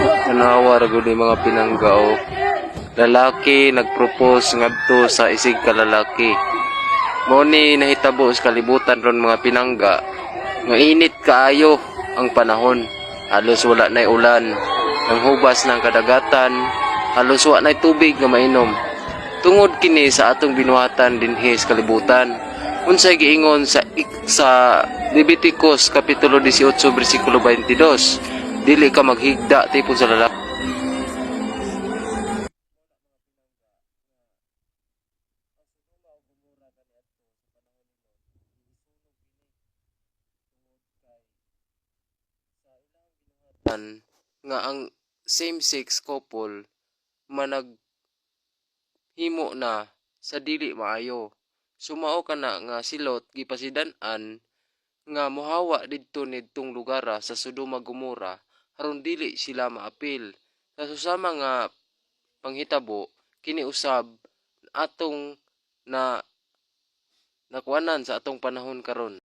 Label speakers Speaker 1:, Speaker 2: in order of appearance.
Speaker 1: Tanawa ra gud mga pinanggao. Lalaki nagpropose ngadto sa isig ka lalaki. Mao ni nahitabo sa kalibutan ron mga pinangga. Nga init kaayo ang panahon. Halos wala nay ulan. Ang hubas ng kadagatan, halos wala nay tubig nga mainom. Tungod kini sa atong binuhatan dinhi sa kalibutan. Unsay giingon sa Leviticus kapitulo 18 bersikulo 22, dili ka maghigda tipon sa lalaki. Nga ang same-sex couple managhimo na sa dili maayo. Sumao ka na nga silot gipasidan-an nga mohawa didto nidtong lugara sa Sodoma Gomora aron dili sila maapil. Sa susama nga panghitabo kini usab atong na nakuanan sa atong panahon karon.